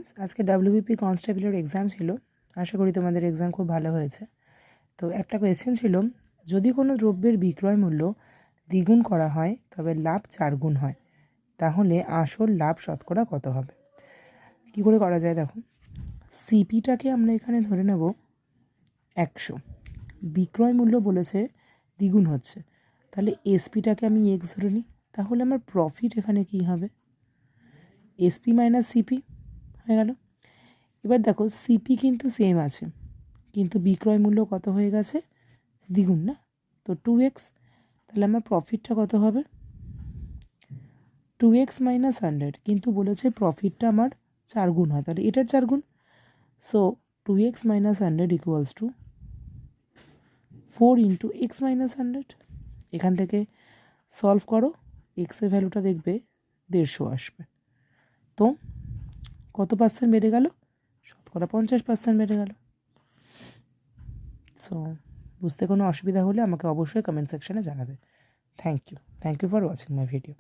Friends, আজকে WBP কনস্টেবলের exam ছিল। আশা করি তোমাদের এক্সাম খুব ভালো হয়েছে। তো একটা কোয়েশ্চেন ছিল, যদি কোনো দ্রব্যের বিক্রয় মূল্য দ্বিগুণ করা হয় তবে লাভ 4 গুণ হয়, তাহলে আসল লাভ শতকরা কত হবে? কী করে করা যায় দেখো, সিপিটাকে আমরা এখানে ধরে নেব 100, বিক্রয় মূল্য বলেছে দ্বিগুণ হচ্ছে, তাহলে এসপিটাকে আমি এক্স ধরে নিই, তাহলে আমার প্রফিট এখানে কি হবে? এসপি মাইনাস সিপি হয়ে গেল। এবার দেখো সিপি কিন্তু সেম আছে, কিন্তু বিক্রয় মূল্য কত হয়ে গেছে? দ্বিগুণ না, তো 2x। তাহলে আমার প্রফিটটা কত হবে? 2x মাইনাস 100, কিন্তু বলেছে প্রফিটটা আমার 4 গুণ হয়, তাহলে এটার 4 গুণ। So 2x minus 100 equals to 4 into x minus 100। এখান থেকে সলভ করো, এক্সের ভ্যালুটা দেখবে 150 আসবে। তো কত পার্সেন্ট বেড়ে গেল? শতকরা 50% বেড়ে গেল। সো বুঝতে কোনো অসুবিধা হলে আমাকে অবশ্যই কমেন্ট সেকশনে জানাবে। Thank you for watching my video.